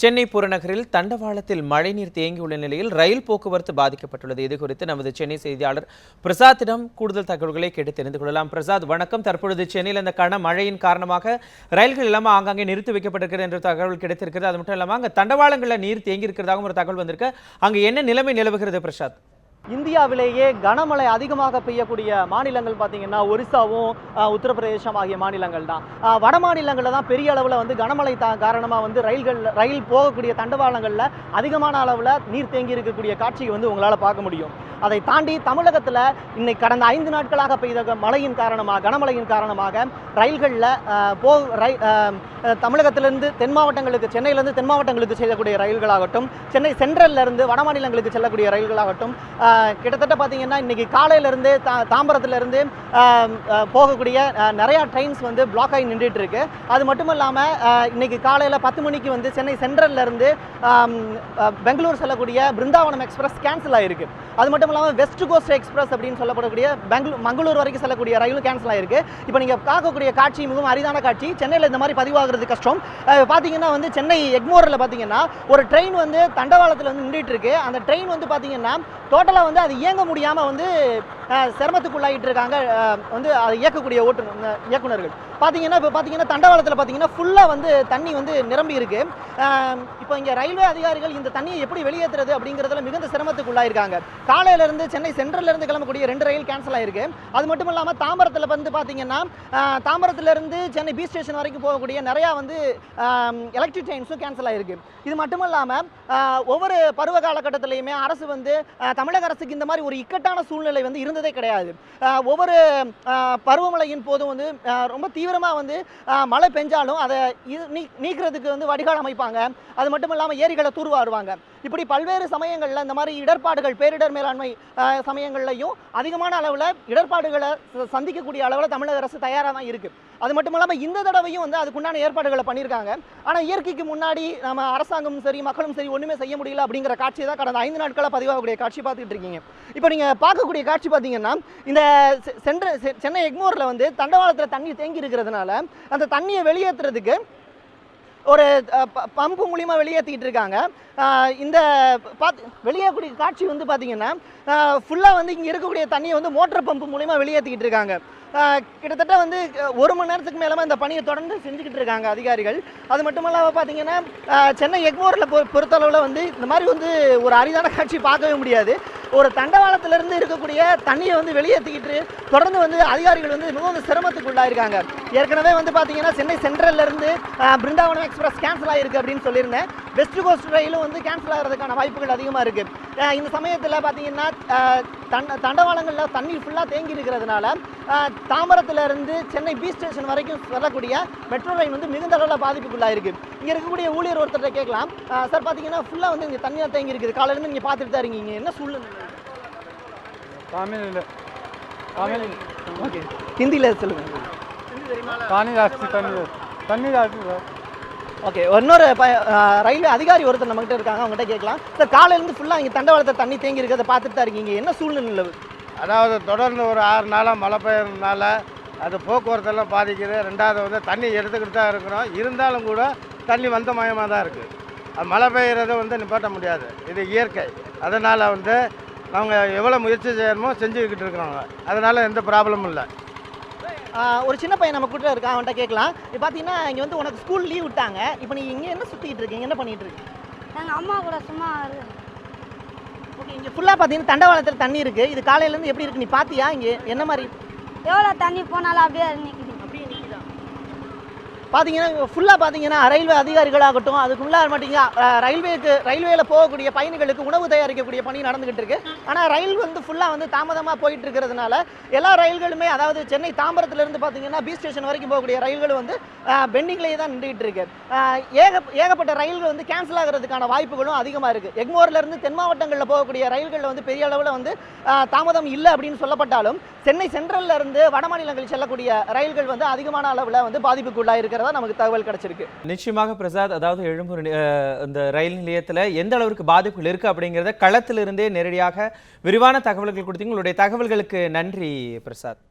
சென்னை புறநகரில் தண்டவாளத்தில் மழைநீர் தேங்கியுள்ள நிலையில் ரயில் போக்குவரத்து பாதிக்கப்பட்டுள்ளது. இது குறித்து நமது சென்னை செய்தியாளர் பிரசாத்திடம் கூடுதல் தகவல்களை கேட்டு தெரிந்து கொள்ளலாம். பிரசாத், வணக்கம். தற்பொழுது சென்னையில் இந்த மழையின் காரணமாக ரயில்கள் இல்லாமல் ஆங்காங்கே நிறுத்தி வைக்கப்பட்டிருக்கிறது என்ற தகவல் கிடைத்திருக்கிறது. அது மட்டும் இல்லாமல் அங்கே தண்டவாளங்களில் நீர் தேங்கி இருக்கிறதாகவும் ஒரு தகவல் வந்திருக்கு. அங்கே என்ன நிலைமை நிலவுகிறது பிரசாத்? இந்தியாவிலேயே கனமழை அதிகமாக பெய்யக்கூடிய மாநிலங்கள் பார்த்தீங்கன்னா ஒரிசாவும் உத்தரப்பிரதேசம் ஆகிய மாநிலங்கள் தான். வட மாநிலங்களில் தான் பெரிய அளவில் கனமழை காரணமாக ரயில் போகக்கூடிய தண்டவாளங்களில் அதிகமான அளவில் நீர் தேங்கி இருக்கக்கூடிய காட்சியை உங்களால் பார்க்க முடியும். அதை தாண்டி தமிழகத்தில் இன்னைக்கு கடந்த 5 நாட்களாக பெய்த மழையின் காரணமாக கனமழையின் காரணமாக ரயில்களில் தமிழகத்திலிருந்து தென் மாவட்டங்களுக்கு சென்னையிலிருந்து தென் மாவட்டங்களுக்கு செல்லக்கூடிய ரயில்களாகட்டும், சென்னை சென்ட்ரல்லிருந்து வட மாநிலங்களுக்கு செல்லக்கூடிய ரயில்களாகட்டும் கிட்டத்தட்ட பார்த்தீங்கன்னா இன்றைக்கி காலையிலேருந்து தாம்பரத்துலேருந்து போகக்கூடிய நிறையா ட்ரெயின்ஸ் பிளாக் ஆகி நின்றுட்டு இருக்கு. அது மட்டும் இல்லாமல் இன்றைக்கி காலையில் 10 மணிக்கு சென்னை சென்ட்ரல்லேருந்து பெங்களூர் செல்லக்கூடிய பிருந்தாவனம் எக்ஸ்பிரஸ் கேன்சல் ஆகிருக்கு. அது மட்டும் இல்லாமல் வெஸ்ட் கோஸ்ட் எக்ஸ்பிரஸ் அப்படின்னு சொல்லப்படக்கூடிய மங்களூர் வரைக்கும் செல்லக்கூடிய ரயிலும் கேன்சல் ஆகிருக்கு. இப்போ நீங்கள் பார்க்கக்கூடிய காட்சி மிகவும் அரிதான காட்சி. சென்னையில் இந்த மாதிரி பதிவாகிறது கஷ்டம். பார்த்தீங்கன்னா சென்னை எக்மோரில் பார்த்தீங்கன்னா ஒரு ட்ரெயின் தண்டவாளத்தில் நின்றுட்டு இருக்கு. அந்த ட்ரெயின் பார்த்தீங்கன்னா டோட்டலாக அது இயங்க முடியாமல் சிரமத்துக்குள்ளாகிட்டு இருக்காங்க அதை இயக்கக்கூடிய இயக்குநர்கள். இப்போ பார்த்தீங்கன்னா தண்டவாளத்தில் பார்த்தீங்கன்னா ஃபுல்லாக தண்ணி நிரம்பி இருக்கு. இப்போ இங்கே ரயில்வே அதிகாரிகள் இந்த தண்ணியை எப்படி வெளியேற்றுறது அப்படிங்கிறதுல மிகுந்த சிரமத்துக்குள்ளாயிருக்காங்க. காலையிலேருந்து சென்னை சென்ட்ரல்லேருந்து கிளம்பக்கூடிய 2 ரயில் கேன்சல் ஆகிருக்கு. அது மட்டும் இல்லாமல் தாம்பரத்தில் பார்த்தீங்கன்னா தாம்பரத்துலேருந்து சென்னை பீச் ஸ்டேஷன் வரைக்கும் போகக்கூடிய நிறையா எலக்ட்ரிக் ட்ரெயின்ஸும் கேன்சல் ஆகிருக்கு. இது மட்டும் இல்லாமல் ஒவ்வொரு பருவ காலகட்டத்திலையுமே அரசு தமிழக அரசுக்கு இந்த மாதிரி ஒரு இக்கட்டான சூழ்நிலை இருந்ததே கிடையாது. ஒவ்வொரு பருவமழையின் போதும் ரொம்ப தீவிரமாக மழை பெஞ்சாலும் அதை நீக்கிறதுக்கு வடிகால் அமைப்பாங்க. அது மட்டும் இல்லாமல் ஏரிகளை தூர்வாருவாங்க. இப்படி பல்வேறு சமயங்களில் இந்த மாதிரி இடர்பாடுகள், பேரிடர் மேலாண்மை சமயங்கள்லையும் அதிகமான அளவில் இடர்பாடுகளை சந்திக்கக்கூடிய அளவில் தமிழக அரசு தயாராக தான் இருக்குது. அது மட்டும் இல்லாமல் இந்த தடவையும் அதுக்குண்டான ஏற்பாடுகளை பண்ணியிருக்காங்க. ஆனால் இயற்கைக்கு முன்னாடி நம்ம அரசாங்கமும் சரி மக்களும் சரி ஒன்றுமே செய்ய முடியல அப்படிங்கிற காட்சி தான் கடந்த 5 நாட்களாக பதிவாகக்கூடிய காட்சி பார்த்துட்டு இருக்கீங்க. இப்போ நீங்கள் பார்க்கக்கூடிய காட்சி பார்த்தீங்கன்னா இந்த சென்னை எக்மோரில் தண்டவாளத்தில் தண்ணி தேங்கி இருக்கிறதுனால அந்த தண்ணியை வெளியேற்றுறதுக்கு ஒரு பம்பு மூலிமா வெளியேற்றிட்டு இருக்காங்க. இந்த வெளியேறக்கூடிய காட்சி பார்த்தீங்கன்னா ஃபுல்லாக இங்கே இருக்கக்கூடிய தண்ணியை மோட்டர் பம்பு மூலிமா வெளியேற்றிக்கிட்டு இருக்காங்க. கிட்டத்தட்ட 1 மணி நேரத்துக்கு மேலே இந்த பணியை தொடர்ந்து செஞ்சுக்கிட்டு இருக்காங்க அதிகாரிகள். அது மட்டும் இல்லாமல் பார்த்தீங்கன்னா சென்னை எக்மோரில் பொறுத்தளவில் இந்த மாதிரி ஒரு அரிதான காட்சி பார்க்கவே முடியாது. ஒரு தண்டவாளத்திலிருந்து இருக்கக்கூடிய தண்ணியை வெளியேற்றிக்கிட்டு தொடர்ந்து அதிகாரிகள் மிகவும் சிரமத்துக்குள்ளாயிருக்காங்க. ஏற்கனவே பார்த்தீங்கன்னா சென்னை சென்ட்ரல்லேருந்து பிருந்தாவனம் எக்ஸ்பிரஸ் கேன்சல் ஆகிருக்கு அப்படின்னு சொல்லியிருந்தேன். வெஸ்ட் கோஸ்ட் ரயிலும் கேன்சல் ஆகிறதுக்கான வாய்ப்புகள் அதிகமாக இருக்குது. இந்த சமயத்தில் பார்த்தீங்கன்னா தண்டவாளங்களில் தண்ணி ஃபுல்லாக தேங்கி இருக்கிறதுனால தாம்பரத்திலிருந்து சென்னை பீச் ஸ்டேஷன் வரைக்கும் வரக்கூடிய மெட்ரோ ரயில் மிகுந்த அளவில் பாதிப்புக்குள்ளாக இருக்குது. இங்கே இருக்கக்கூடிய ஊழியர் ஒருத்தர்கிட்ட கேட்கலாம். சார், பார்த்தீங்கன்னா ஃபுல்லாக இங்கே தண்ணியாக தேங்கி இருக்குது. காலையிலேருந்து நீங்கள் பார்த்துட்டு தான் இருக்கீங்க. என்ன சூழ்நிலை? ஓகே, ஹிந்தியில் சொல்லுங்கள். ஓகே, இன்னொரு ரயில்வே அதிகாரி ஒருத்தர் நம்மகிட்ட இருக்காங்க, அவங்ககிட்ட கேட்கலாம். சார், காலையிலேருந்து ஃபுல்லாக இங்கே தண்டவாளத்தை தண்ணி தேங்கி இருக்கிறத பார்த்துட்டு தான் இருக்கீங்க. என்ன சூழ்நிலை? அதாவது தொடர்ந்து ஒரு 6 நாளாக மழை பெய்யறதுனால அது போக்குவரத்தெல்லாம் பாதிக்குது. 2வது தண்ணி எடுத்துக்கிட்டு தான் இருக்கிறோம். இருந்தாலும் கூட தண்ணி மயமாக தான் இருக்குது. அது மழை பெய்கிறத நிப்பாட்ட முடியாது. இது இயற்கை. அதனால் அவங்க எவ்வளோ முயற்சி செய்யணுமோ செஞ்சுக்கிட்டு இருக்கிறாங்க. அதனால் எந்த ப்ராப்ளமும் இல்லை. ஒரு சின்ன பையன் நம்ம கூட இருக்கான், அவன்கிட்ட கேட்கலாம். இப்போ பார்த்தீங்கன்னா இங்கே உனக்கு ஸ்கூல் லீவ் விட்டாங்க. இப்போ நீங்கள் இங்கே என்ன சுற்றிக்கிட்டு இருக்கீங்க, என்ன பண்ணிகிட்டு இருக்கீங்க? எங்கள் அம்மா கூட சும்மா. ஓகே, இங்கே ஃபுல்லாக பார்த்தீங்கன்னா தண்டவாளத்தில் தண்ணி இருக்குது. இது காலையிலேருந்து எப்படி இருக்குது, நீ பார்த்தியா? இங்கே என்ன மாதிரி எவ்வளோ தண்ணி போனாலும் அப்படியே நிற்குது. பார்த்தீங்கன்னா ஃபுல்லாக பார்த்தீங்கன்னா ரயில்வே அதிகாரிகளாகட்டும், அதுக்குள்ளார மாட்டீங்க ரயில்வேல போகக்கூடிய பயணிகளுக்கு உணவு தயாரிக்கக்கூடிய பணி நடந்துகிட்டு இருக்கு. ஆனால் ரயில் ஃபுல்லாக தாமதமாக போயிட்டு இருக்கிறதுனால எல்லா ரயில்களுமே, அதாவது சென்னை தாம்பரத்திலிருந்து பார்த்தீங்கன்னா பீச் ஸ்டேஷன் வரைக்கும் போகக்கூடிய ரயில்கள் பெண்டிங்லேயே தான் நின்றுகிட்டு இருக்கு. ஏகப்பட்ட ரயில்கள் கேன்சல் ஆகிறதுக்கான வாய்ப்புகளும் அதிகமாக இருக்குது. எக்மோர்லேருந்து தென் மாவட்டங்களில் போகக்கூடிய ரயில்கள் பெரிய அளவில் தாமதம் இல்லை அப்படின்னு சொல்லப்பட்டாலும் சென்னை சென்ட்ரல்லிருந்து வட மாநிலங்களில் செல்லக்கூடிய ரயில்கள் அதிகமான அளவில் பாதிப்புக்குள்ளாக இருக்கிறது நமக்கு தகவல் கிடைச்சிருக்கு. நிச்சயமாக பிரசாத், அதாவது எழும்பூர் இந்த ரயில் நிலையத்தில் எந்த அளவுக்கு பாதிப்புகள் இருக்கு அப்படிங்கிறத களத்திலிருந்தே நேரடியாக விரிவான தகவல்கள் கொடுத்தீங்க. உங்களுடைய தகவல்களுக்கு நன்றி பிரசாத்.